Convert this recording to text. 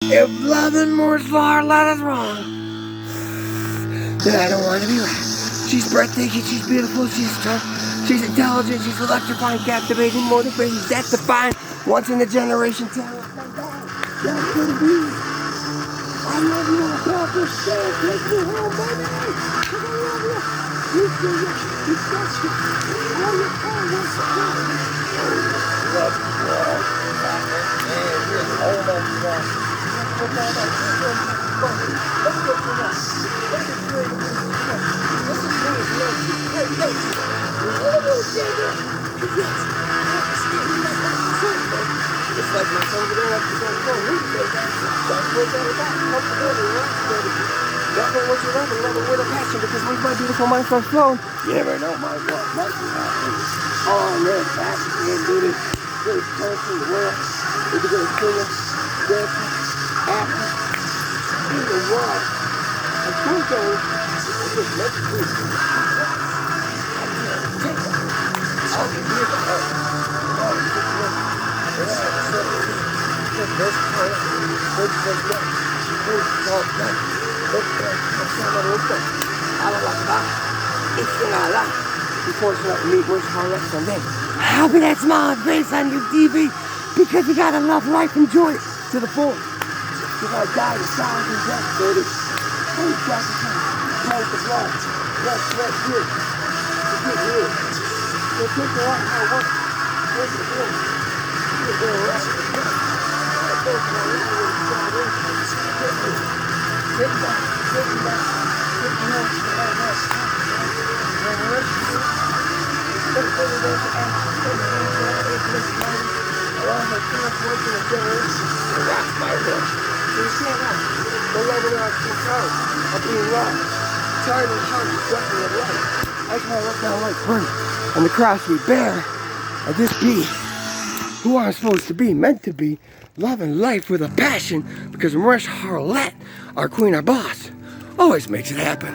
If loving more far light is wrong, then I don't want to be right. She's breathtaking, she's beautiful, she's tough, she's intelligent, she's electrifying, captivating, motivating, that's defined. Once in a generation talent. That's gonna be. I love you, I got this shit. Take me home, baby. I love you. You do it. You touch it. All your time was the love you, boy. And we're all that you want. Let's go for that. Let's just do it. Let's just do it. Hey, hey. It's like my son today, like he's on the phone. That's what they're about. Come together, right? Love it what you love and love it with a passion, because when my beautiful mind starts flowing, you never know my what might be happening. Oh, man, passion, man, dude. Good country, the world. If you're going to sing it, dancing, acting, in the world. And sometimes, it's just let's do it. I'll be here to help. How can that smile and face on your TV? Because you gotta love life and enjoy it to the full. You gotta die to sound and death, baby. Hey, you got to come. The blood. Let's here. Get here. So take the life out of work. Where's the bill? Get there, right? And the cross we bear, and this be who I'm supposed to be, meant to be, loving life with a passion, because Marisha Harlette, our queen, our boss, always makes it happen.